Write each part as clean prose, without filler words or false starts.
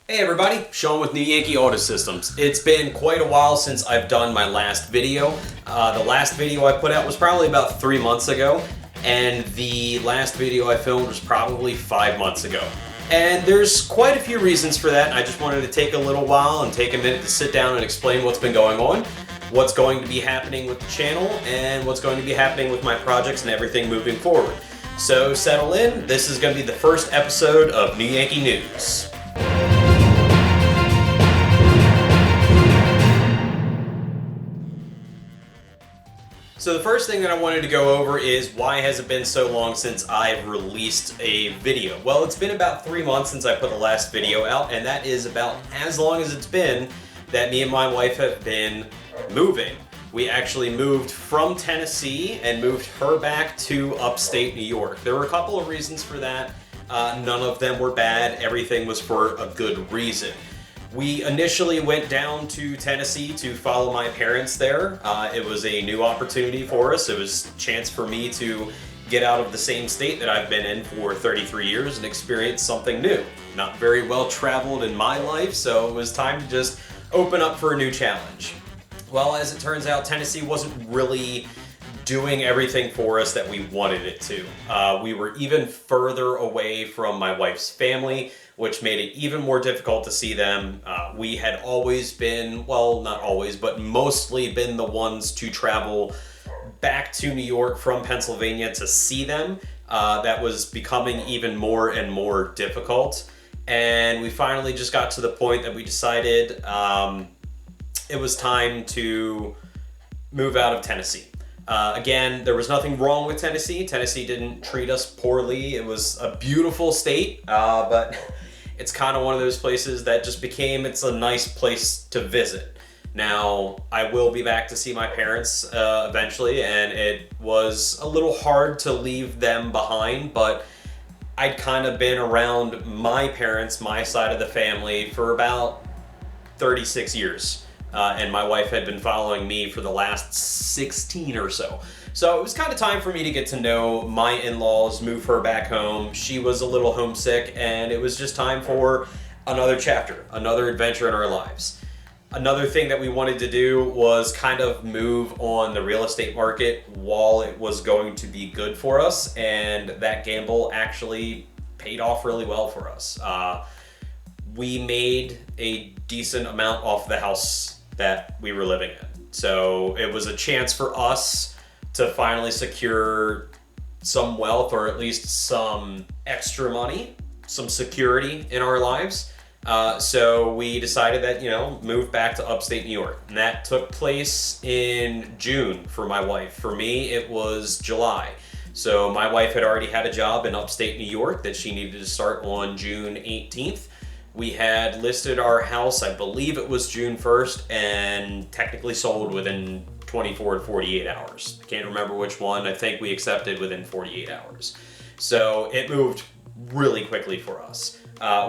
Hey everybody, Sean with New Yankee Auto Systems. It's been quite a while since I've done my last video. The last video I put out was probably about 3 months ago, and the last video I filmed was probably 5 months ago. And there's quite a few reasons for that, and I just wanted to take a little while and take a minute to sit down and explain what's been going on, what's going to be happening with the channel, and what's going to be happening with my projects and everything moving forward. So settle in, this is going to be the first episode of New Yankee News. So the first thing that I wanted to go over is why has it been so long since I've released a video? Well, it's been about 3 months since I put the last video out, and that is about as long as it's been that me and my wife have been moving. We actually moved from Tennessee and moved her back to upstate New York. There were a couple of reasons for that. None of them were bad. Everything was for a good reason. We initially went down to Tennessee to follow my parents there. It was a new opportunity for us. It was a chance for me to get out of the same state that I've been in for 33 years and experience something new. Not very well traveled in my life, so it was time to just open up for a new challenge. Well, as it turns out, Tennessee wasn't really doing everything for us that we wanted it to. We were even further away from my wife's family, which made it even more difficult to see them. We had always been, well, not always, but mostly been the ones to travel back to New York from Pennsylvania to see them. That was becoming even more and more difficult. And we finally just got to the point that we decided it was time to move out of Tennessee. Again, there was nothing wrong with Tennessee. Tennessee didn't treat us poorly. It was a beautiful state, but it's kind of one of those places that just became, it's a nice place to visit. Now, I will be back to see my parents eventually, and it was a little hard to leave them behind, but I'd kind of been around my parents, my side of the family, for about 36 years. And my wife had been following me for the last 16 or so. So it was kind of time for me to get to know my in-laws, move her back home. She was a little homesick, and it was just time for another chapter, another adventure in our lives. Another thing that we wanted to do was kind of move on the real estate market while it was going to be good for us, and that gamble actually paid off really well for us. We made a decent amount off the house that we were living in. So it was a chance for us to finally secure some wealth, or at least some extra money, some security in our lives. So we decided that, move back to upstate New York. And that took place in June for my wife. For me, it was July. So my wife had already had a job in upstate New York that she needed to start on June 18th. We had listed our house, I believe it was June 1st, and technically sold within 24 to 48 hours. I can't remember which one. I think we accepted within 48 hours. So it moved really quickly for us.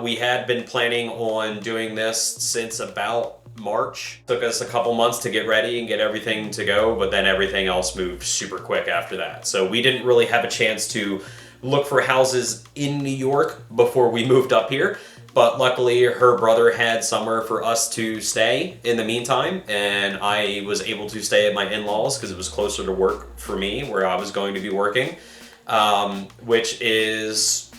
We had been planning on doing this since about March. Took us a couple months to get ready and get everything to go, but then everything else moved super quick after that. So we didn't really have a chance to look for houses in New York before we moved up here. But luckily, her brother had somewhere for us to stay in the meantime, and I was able to stay at my in-laws because it was closer to work for me, where I was going to be working, which is,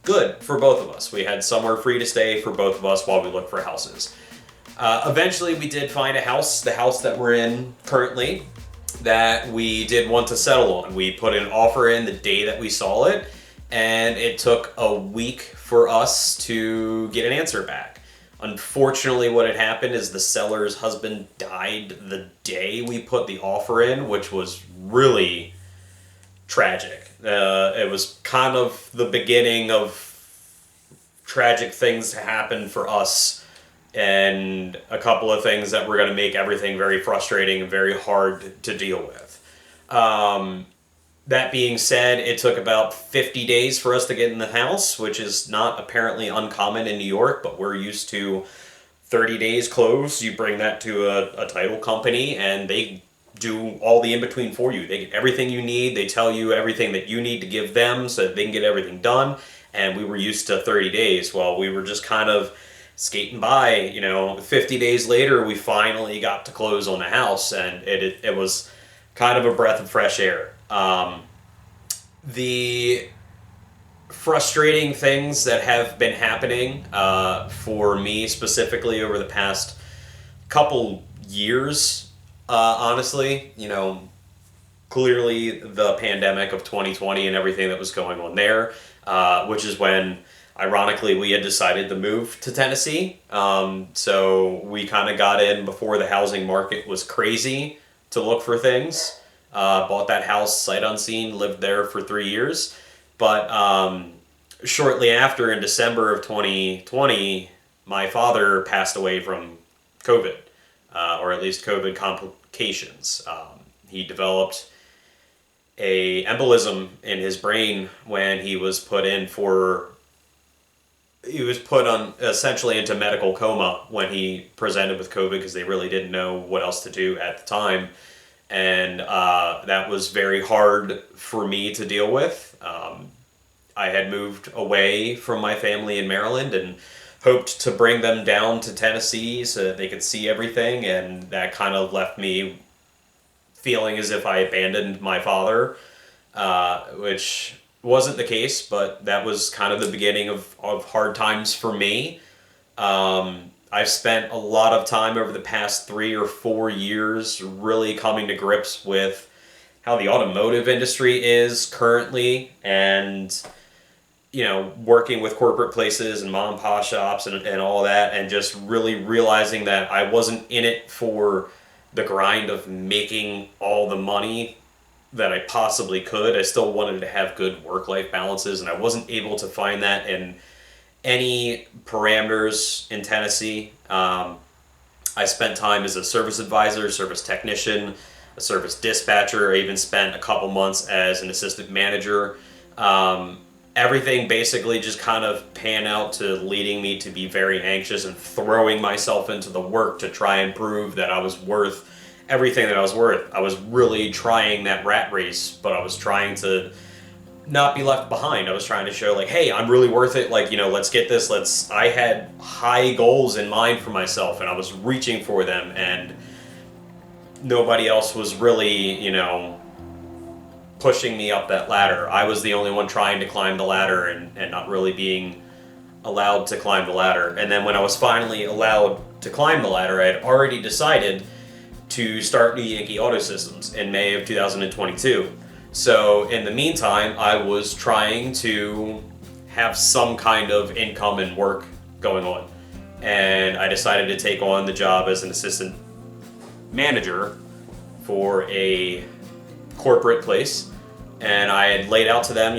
good for both of us. We had somewhere free to stay for both of us while we looked for houses. Eventually, we did find a house, the house that we're in currently, that we did want to settle on. We put an offer in the day that we saw it, and it took a week for us to get an answer back. Unfortunately, what had happened is the seller's husband died the day we put the offer in, which was really tragic. It was kind of the beginning of tragic things to happen for us, and a couple of things that were going to make everything very frustrating and very hard to deal with. That being said, it took about 50 days for us to get in the house, which is not apparently uncommon in New York, but we're used to 30 days close. You bring that to a title company, and they do all the in-between for you. They get everything you need. They tell you everything that you need to give them so that they can get everything done. and we were used to 30 days. Well, we were just kind of skating by, 50 days later, we finally got to close on the house, and it was kind of a breath of fresh air. The frustrating things that have been happening for me specifically over the past couple years, honestly, clearly the pandemic of 2020 and everything that was going on there, which is when, ironically, we had decided to move to Tennessee. So we kind of got in before the housing market was crazy to look for things. Bought that house sight unseen, lived there for 3 years. But shortly after, in December of 2020, my father passed away from COVID, or at least COVID complications. He developed a embolism in his brain when he was put on essentially into medical coma when he presented with COVID, because they really didn't know what else to do at the time. And that was very hard for me to deal with. I had moved away from my family in Maryland and hoped to bring them down to Tennessee so that they could see everything, and that kind of left me feeling as if I abandoned my father, which wasn't the case, but that was kind of the beginning of hard times for me. I've spent a lot of time over the past 3 or 4 years really coming to grips with how the automotive industry is currently, and working with corporate places and mom and pop shops and all that, and just really realizing that I wasn't in it for the grind of making all the money that I possibly could. I still wanted to have good work-life balances, and I wasn't able to find that in any parameters in Tennessee. I spent time as a service advisor, service technician, a service dispatcher. I even spent a couple months as an assistant manager. Everything basically just kind of panned out to leading me to be very anxious and throwing myself into the work to try and prove that I was worth everything that I was worth. I was really trying that rat race, but I was trying to not be left behind. I was trying to show, like, hey, I'm really worth it. Like, let's get this. I had high goals in mind for myself, and I was reaching for them, and nobody else was really, pushing me up that ladder. I was the only one trying to climb the ladder and not really being allowed to climb the ladder. And then when I was finally allowed to climb the ladder, I had already decided to start New Yankee Auto Systems in May of 2022. So in the meantime, I was trying to have some kind of income and work going on. And I decided to take on the job as an assistant manager for a corporate place. And I had laid out to them,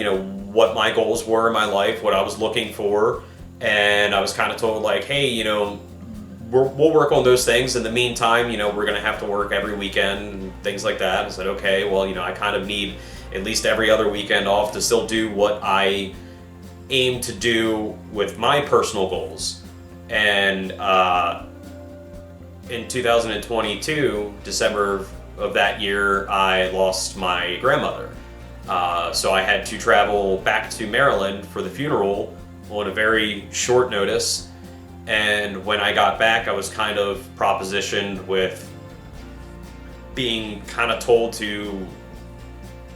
what my goals were in my life, what I was looking for. And I was kind of told, like, hey, we'll work on those things. In the meantime, we're going to have to work every weekend and things like that. I said, okay, well, I kind of need at least every other weekend off to still do what I aim to do with my personal goals. And in 2022, December of that year, I lost my grandmother. So I had to travel back to Maryland for the funeral on a very short notice. And when I got back, I was kind of propositioned with being kind of told to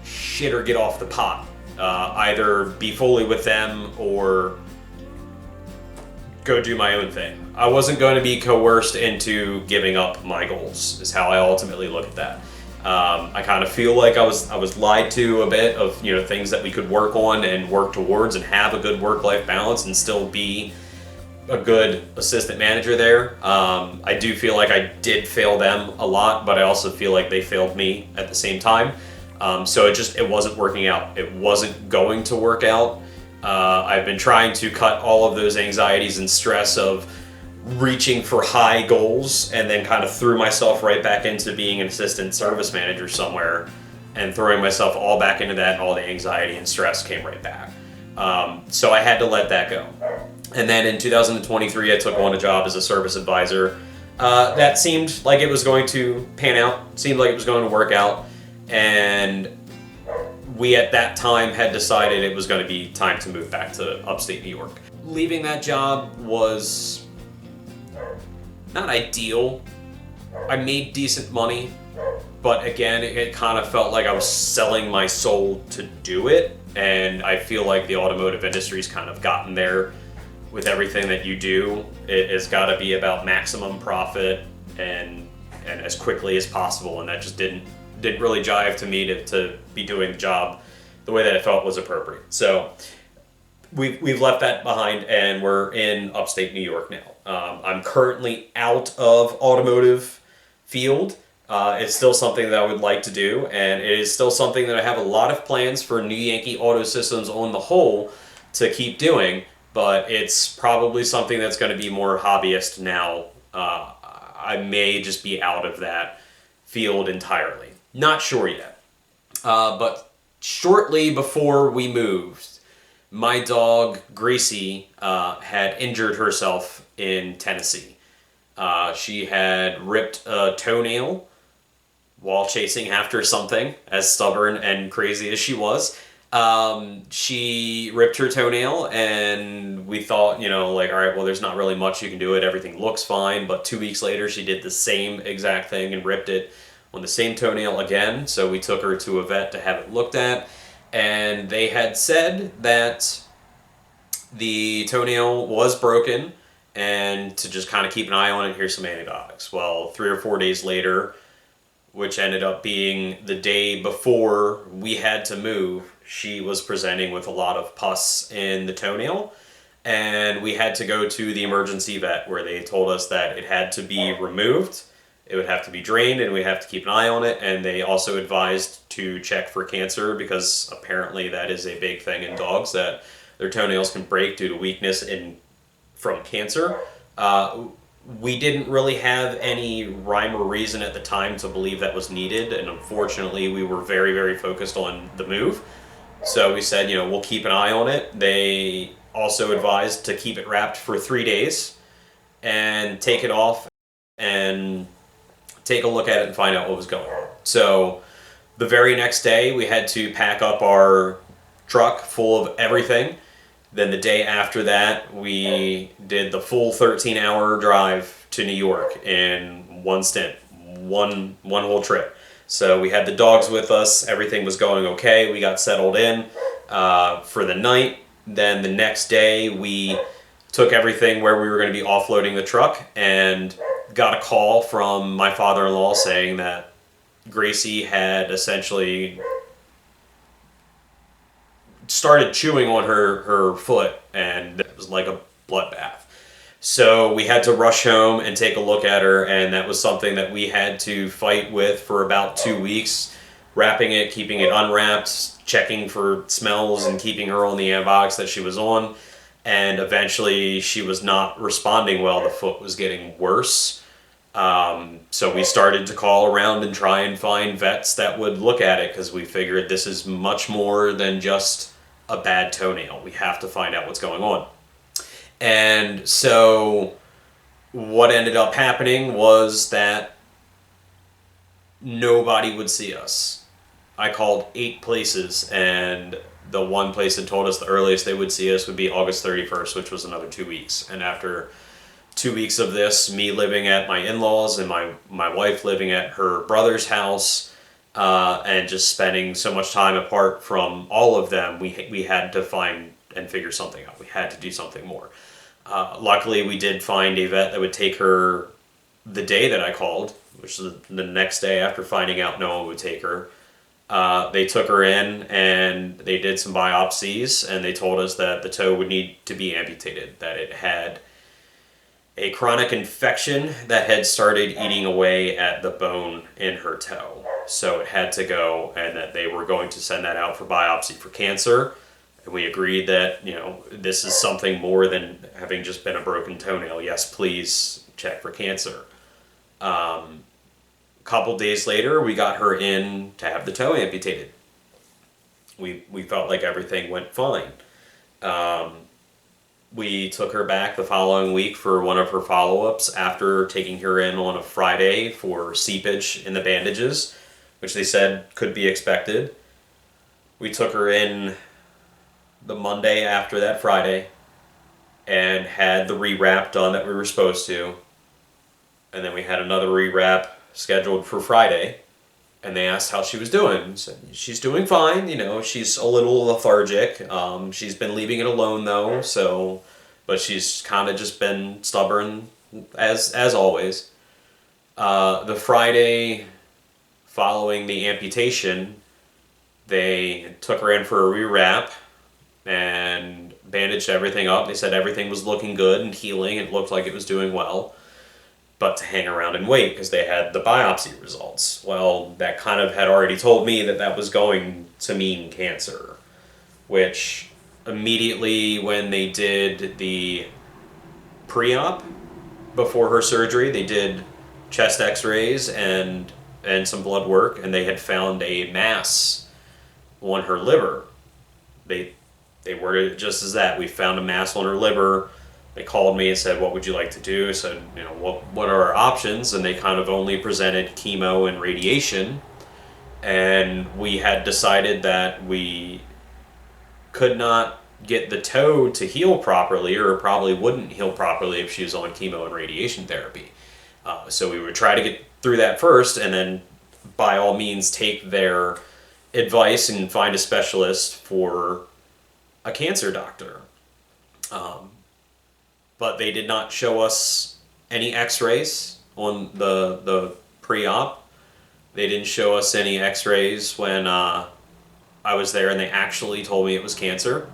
shit or get off the pot. Either be fully with them or go do my own thing. I wasn't going to be coerced into giving up my goals, is how I ultimately look at that. I kind of feel like I was lied to a bit of things that we could work on and work towards and have a good work-life balance and still be a good assistant manager there. I do feel like I did fail them a lot, but I also feel like they failed me at the same time. So it wasn't working out. It wasn't going to work out. I've been trying to cut all of those anxieties and stress of reaching for high goals, and then kind of threw myself right back into being an assistant service manager somewhere, and throwing myself all back into that, and all the anxiety and stress came right back. So I had to let that go. And then in 2023, I took on a job as a service advisor. That seemed like it was going to pan out, seemed like it was going to work out. And we at that time had decided it was going to be time to move back to upstate New York. Leaving that job was not ideal. I made decent money, but again, it kind of felt like I was selling my soul to do it, and I feel like the automotive industry's kind of gotten there with everything that you do. It has got to be about maximum profit and as quickly as possible, and that just didn't really jive to me to be doing the job the way that I felt was appropriate. So we've left that behind, and we're in upstate New York now. I'm currently out of automotive field. It's still something that I would like to do, and it is still something that I have a lot of plans for New Yankee Auto Systems on the whole to keep doing, but it's probably something that's going to be more hobbyist now. I may just be out of that field entirely. Not sure yet. But shortly before we moved, my dog, Gracie, had injured herself in Tennessee. She had ripped a toenail while chasing after something, as stubborn and crazy as she was. She ripped her toenail, and we thought, like, all right, well, there's not really much you can do. Everything looks fine. But 2 weeks later, she did the same exact thing and ripped it on the same toenail again. So we took her to a vet to have it looked at, and they had said that the toenail was broken and to just kind of keep an eye on it, here's some antibiotics. Well, 3 or 4 days later, which ended up being the day before we had to move, she was presenting with a lot of pus in the toenail, and we had to go to the emergency vet, where they told us that it had to be removed, it would have to be drained, and we have to keep an eye on it. And they also advised to check for cancer, because apparently that is a big thing in dogs, that their toenails can break due to weakness from cancer. We didn't really have any rhyme or reason at the time to believe that was needed, and unfortunately we were very, very focused on the move. So we said, we'll keep an eye on it. They also advised to keep it wrapped for 3 days and take it off and take a look at it and find out what was going on. So the very next day we had to pack up our truck full of everything. Then the day after that, we did the full 13-hour drive to New York in one stint, one whole trip. So we had the dogs with us. Everything was going okay. We got settled in for the night. Then the next day, we took everything where we were going to be offloading the truck, and got a call from my father-in-law saying that Gracie had essentially started chewing on her foot, and it was like a bloodbath. So we had to rush home and take a look at her, and that was something that we had to fight with for about 2 weeks, wrapping it, keeping it unwrapped, checking for smells, and keeping her on the antibiotics that she was on. And eventually she was not responding well. The foot was getting worse. So we started to call around and try and find vets that would look at it, because we figured this is much more than just a bad toenail. We have to find out what's going on. And so what ended up happening was that nobody would see us. I called 8 places, and the one place that told us the earliest they would see us would be August 31st, which was another 2 weeks. And after 2 weeks of this, me living at my in-laws and my wife living at her brother's house, and just spending so much time apart from all of them, we had to find and figure something out. We had to do something more. Luckily, we did find a vet that would take her the day that I called, which was the next day after finding out no one would take her. They took her in, and they did some biopsies, and they told us that the toe would need to be amputated, that it had a chronic infection that had started eating away at the bone in her toe. So it had to go, and that they were going to send that out for biopsy for cancer. And we agreed that, this is something more than having just been a broken toenail. Yes, please check for cancer. Couple days later, we got her in to have the toe amputated. We felt like everything went fine. We took her back the following week for one of her follow-ups after taking her in on a Friday for seepage in the bandages, which they said could be expected. We took her in the Monday after that Friday and had the rewrap done that we were supposed to. And then we had another rewrap scheduled for Friday. And they asked how she was doing. Said she's doing fine. She's a little lethargic. She's been leaving it alone though. But she's kind of just been stubborn as always. The Friday following the amputation, they took her in for a rewrap and bandaged everything up. They said everything was looking good and healing. It looked like it was doing well. But to hang around and wait because they had the biopsy results. Well, that kind of had already told me that was going to mean cancer, which immediately when they did the pre-op before her surgery, they did chest x-rays and some blood work, and they had found a mass on her liver. They worded it just as that. We found a mass on her liver. They called me and said, what would you like to do? I said, what are our options? And they kind of only presented chemo and radiation. And we had decided that we could not get the toe to heal properly, or it probably wouldn't heal properly if she was on chemo and radiation therapy. So we would try to get through that first, and then by all means take their advice and find a specialist for a cancer doctor. But they did not show us any x-rays on the pre-op. They didn't show us any x-rays when I was there, and they actually told me it was cancer.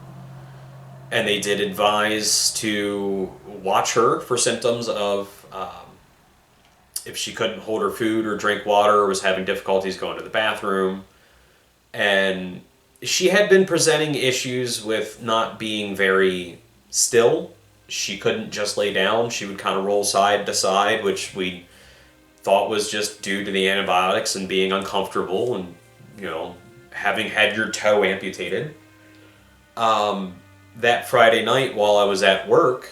And they did advise to watch her for symptoms of if she couldn't hold her food or drink water or was having difficulties going to the bathroom. And she had been presenting issues with not being very still. She couldn't just lay down. She would kind of roll side to side, which we thought was just due to the antibiotics and being uncomfortable and, having had your toe amputated. That Friday night while I was at work,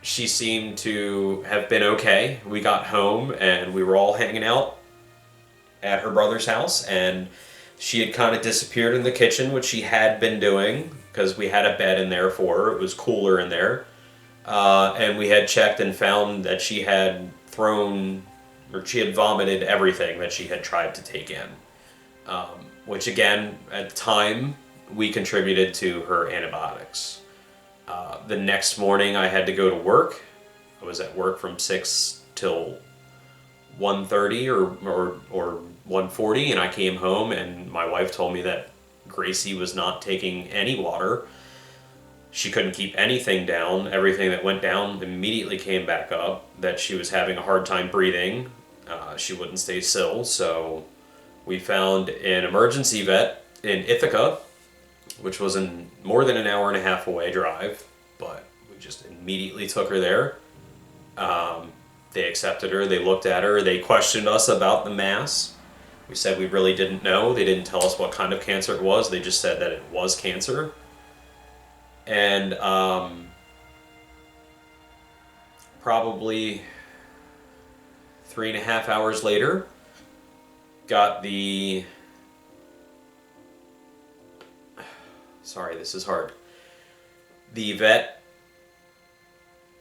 she seemed to have been okay. We got home and we were all hanging out at her brother's house, and she had kind of disappeared in the kitchen, which she had been doing because we had a bed in there for her. It was cooler in there. And we had checked and found that she had vomited everything that she had tried to take in. Which again, at the time, we contributed to her antibiotics. The next morning I had to go to work. I was at work from 6 till 1:30 or 1:40, and I came home and my wife told me that Gracie was not taking any water. She couldn't keep anything down. Everything that went down immediately came back up, that she was having a hard time breathing. She wouldn't stay still, so we found an emergency vet in Ithaca, which was more than an hour and a half away drive, but we just immediately took her there. They accepted her, they looked at her, they questioned us about the mass. We said we really didn't know. They didn't tell us what kind of cancer it was. They just said that it was cancer. And probably 3.5 hours later, got the... Sorry, this is hard. The vet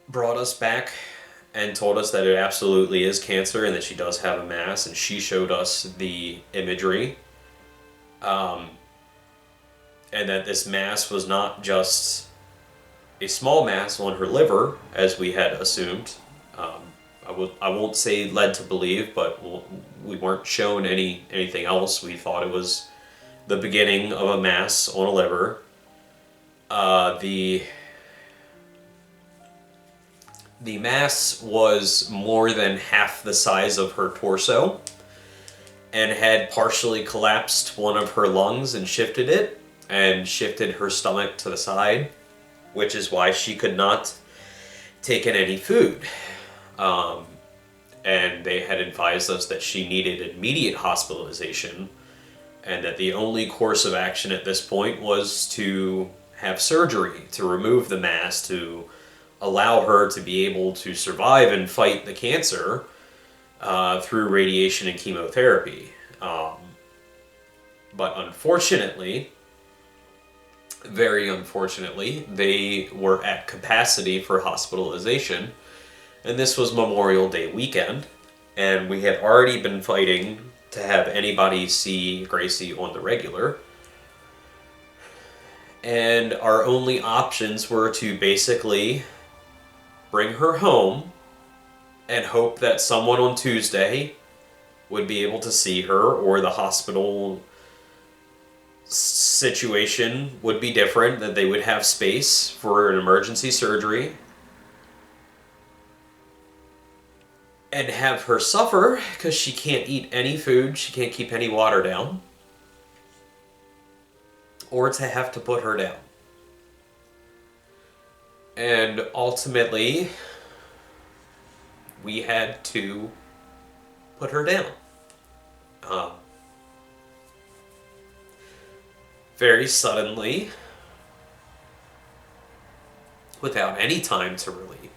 brought us back and told us that it absolutely is cancer and that she does have a mass, and she showed us the imagery. And that this mass was not just a small mass on her liver, as we had assumed. I won't say led to believe, but we weren't shown anything else. We thought it was the beginning of a mass on a liver. The mass was more than half the size of her torso and had partially collapsed one of her lungs and shifted her stomach to the side, which is why she could not take in any food. And they had advised us that she needed immediate hospitalization and that the only course of action at this point was to have surgery to remove the mass to allow her to be able to survive and fight the cancer through radiation and chemotherapy. But unfortunately, very unfortunately, they were at capacity for hospitalization. And this was Memorial Day weekend. And we had already been fighting to have anybody see Gracie on the regular. And our only options were to basically bring her home and hope that someone on Tuesday would be able to see her, or the hospital situation would be different, that they would have space for an emergency surgery, and have her suffer because she can't eat any food, she can't keep any water down, or to have to put her down. And ultimately, we had to put her down. Very suddenly, without any time to really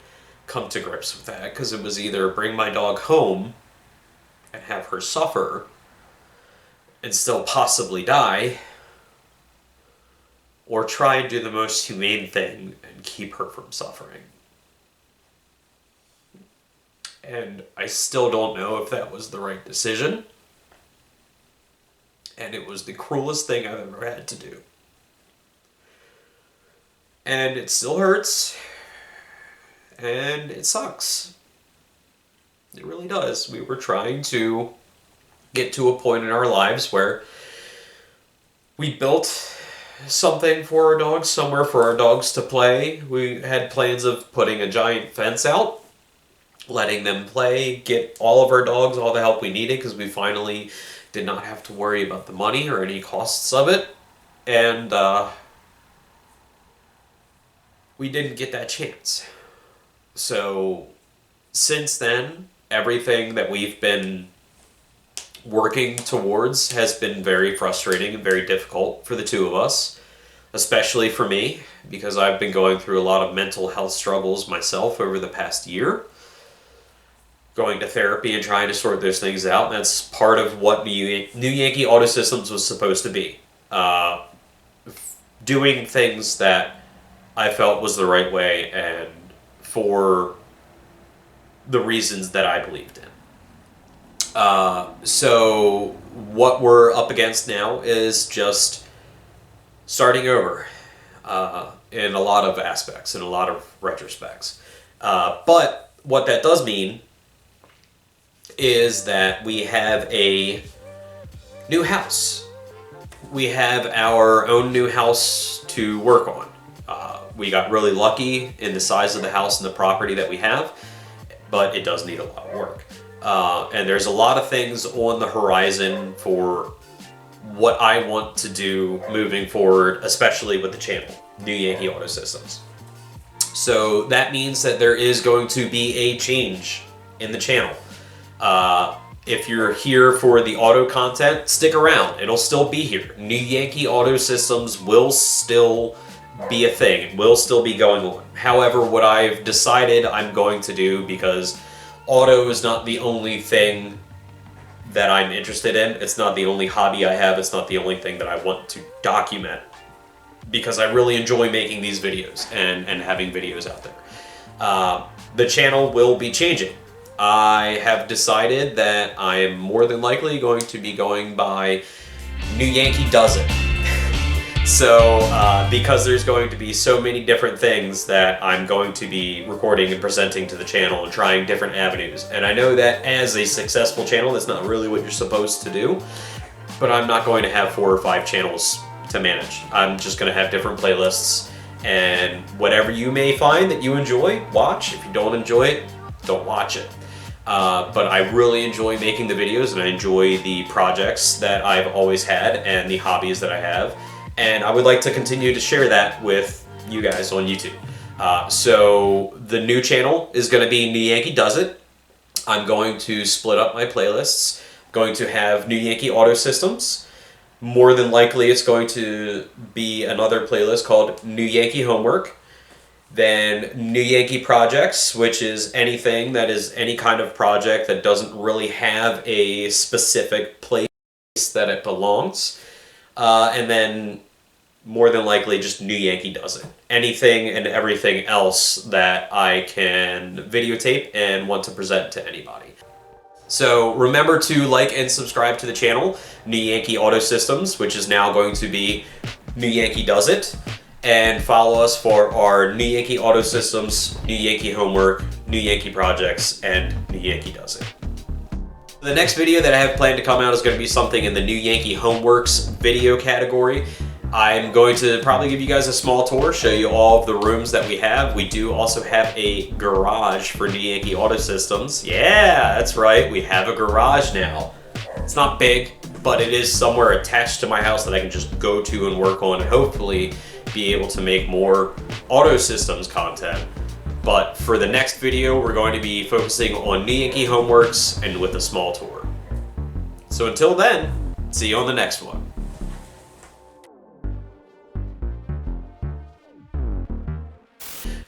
come to grips with that, because it was either bring my dog home and have her suffer and still possibly die, or try and do the most humane thing and keep her from suffering. And I still don't know if that was the right decision. And it was the cruelest thing I've ever had to do. And it still hurts. And it sucks. It really does. We were trying to get to a point in our lives where we built something for our dogs, somewhere for our dogs to play. We had plans of putting a giant fence out, letting them play, get all of our dogs all the help we needed, because we finally did not have to worry about the money or any costs of it. And we didn't get that chance. So since then, everything that we've been working towards has been very frustrating and very difficult for the two of us, especially for me, because I've been going through a lot of mental health struggles myself over the past year, going to therapy and trying to sort those things out. And that's part of what New Yankee Auto Systems was supposed to be. Doing things that I felt was the right way and for the reasons that I believed in. So what we're up against now is just starting over in a lot of aspects, in a lot of retrospects. But what that does mean is that we have a new house. We have our own new house to work on. We got really lucky in the size of the house and the property that we have, but it does need a lot of work. And there's a lot of things on the horizon for what I want to do moving forward, especially with the channel, New Yankee Auto Systems. So that means that there is going to be a change in the channel. If you're here for the auto content, stick around. It'll still be here. New Yankee Auto Systems will still be a thing. It will still be going on. However, what I've decided I'm going to do, because auto is not the only thing that I'm interested in. It's not the only hobby I have. It's not the only thing that I want to document, because I really enjoy making these videos and having videos out there. The channel will be changing. I have decided that I am more than likely going to be going by New Yankee Does It. So, because there's going to be so many different things that I'm going to be recording and presenting to the channel and trying different avenues. And I know that as a successful channel, that's not really what you're supposed to do, but I'm not going to have 4 or 5 channels to manage. I'm just going to have different playlists, and whatever you may find that you enjoy, watch. If you don't enjoy it, don't watch it. But I really enjoy making the videos, and I enjoy the projects that I've always had and the hobbies that I have. And I would like to continue to share that with you guys on YouTube. So the new channel is going to be New Yankee Does It. I'm going to split up my playlists. I'm going to have New Yankee Auto Systems. More than likely it's going to be another playlist called New Yankee Homework. Then New Yankee Projects, which is anything that is any kind of project that doesn't really have a specific place that it belongs. and then more than likely just New Yankee Does It. Anything and everything else that I can videotape and want to present to anybody. So remember to like and subscribe to the channel, New Yankee Auto Systems, which is now going to be New Yankee Does It. And follow us for our New Yankee Auto Systems, New Yankee Homework, New Yankee Projects, and New Yankee Does It. The next video that I have planned to come out is going to be something in the New Yankee Homeworks video category. I'm going to probably give you guys a small tour, show you all of the rooms that we have. We do also have a garage for New Yankee Auto Systems. Yeah, that's right, we have a garage now. It's not big, but it is somewhere attached to my house that I can just go to and work on and hopefully be able to make more auto systems content. But for the next video, we're going to be focusing on New Yankee Homeworks and with a small tour. So until then, see you on the next one.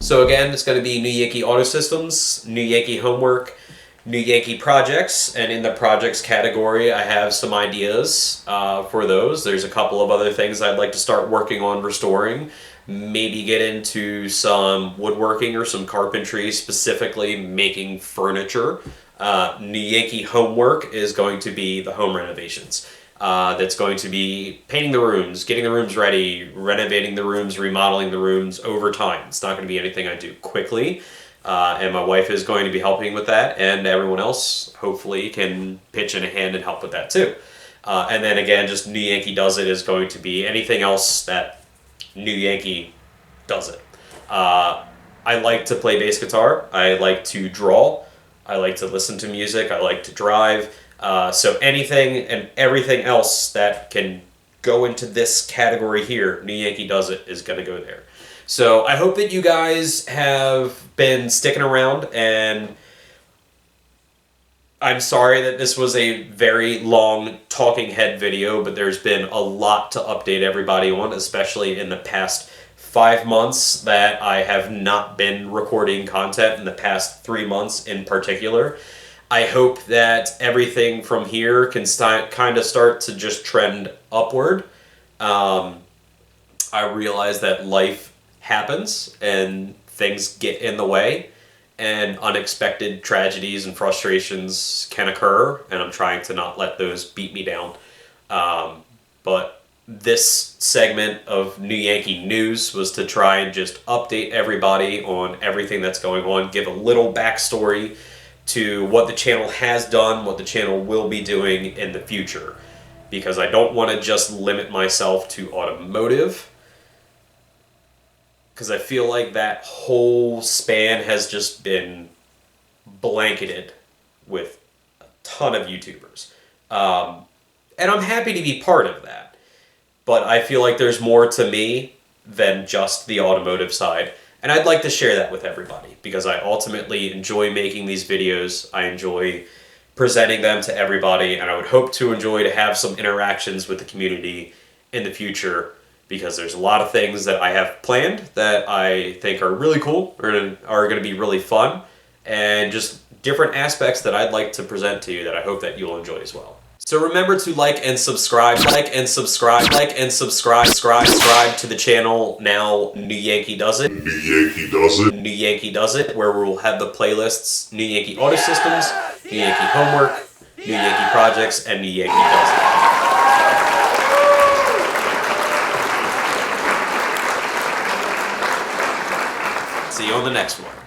So again, it's going to be New Yankee Auto Systems, New Yankee Homework, New Yankee Projects, and in the Projects category, I have some ideas for those. There's a couple of other things I'd like to start working on restoring. Maybe get into some woodworking or some carpentry, specifically making furniture. New Yankee Homework is going to be the home renovations. That's going to be painting the rooms, getting the rooms ready, renovating the rooms, remodeling the rooms over time. It's not going to be anything I do quickly, and my wife is going to be helping with that, and everyone else hopefully can pitch in a hand and help with that too. And then again, just New Yankee Does It is going to be anything else that New Yankee does it. I like to play bass guitar, I like to draw, I like to listen to music, I like to drive. So anything and everything else that can go into this category here, New Yankee Does It, is going to go there. So I hope that you guys have been sticking around, and I'm sorry that this was a very long talking head video, but there's been a lot to update everybody on, especially in the past 5 months that I have not been recording content, in the past 3 months in particular. I hope that everything from here can kind of start to just trend upward. I realize that life happens and things get in the way and unexpected tragedies and frustrations can occur, and I'm trying to not let those beat me down. But this segment of New Yankee News was to try and just update everybody on everything that's going on, give a little backstory to what the channel has done, what the channel will be doing in the future. Because I don't want to just limit myself to automotive, because I feel like that whole span has just been blanketed with a ton of YouTubers. And I'm happy to be part of that. But I feel like there's more to me than just the automotive side. And I'd like to share that with everybody, because I ultimately enjoy making these videos. I enjoy presenting them to everybody, and I would hope to enjoy to have some interactions with the community in the future, because there's a lot of things that I have planned that I think are really cool, or are going to be really fun, and just different aspects that I'd like to present to you that I hope that you'll enjoy as well. So remember to like and subscribe to the channel now, New Yankee Does It. New Yankee Does It. New Yankee Does It, where we'll have the playlists New Yankee Auto Systems, New Yankee Homework, New Yankee Projects, and New Yankee Does It. See you on the next one.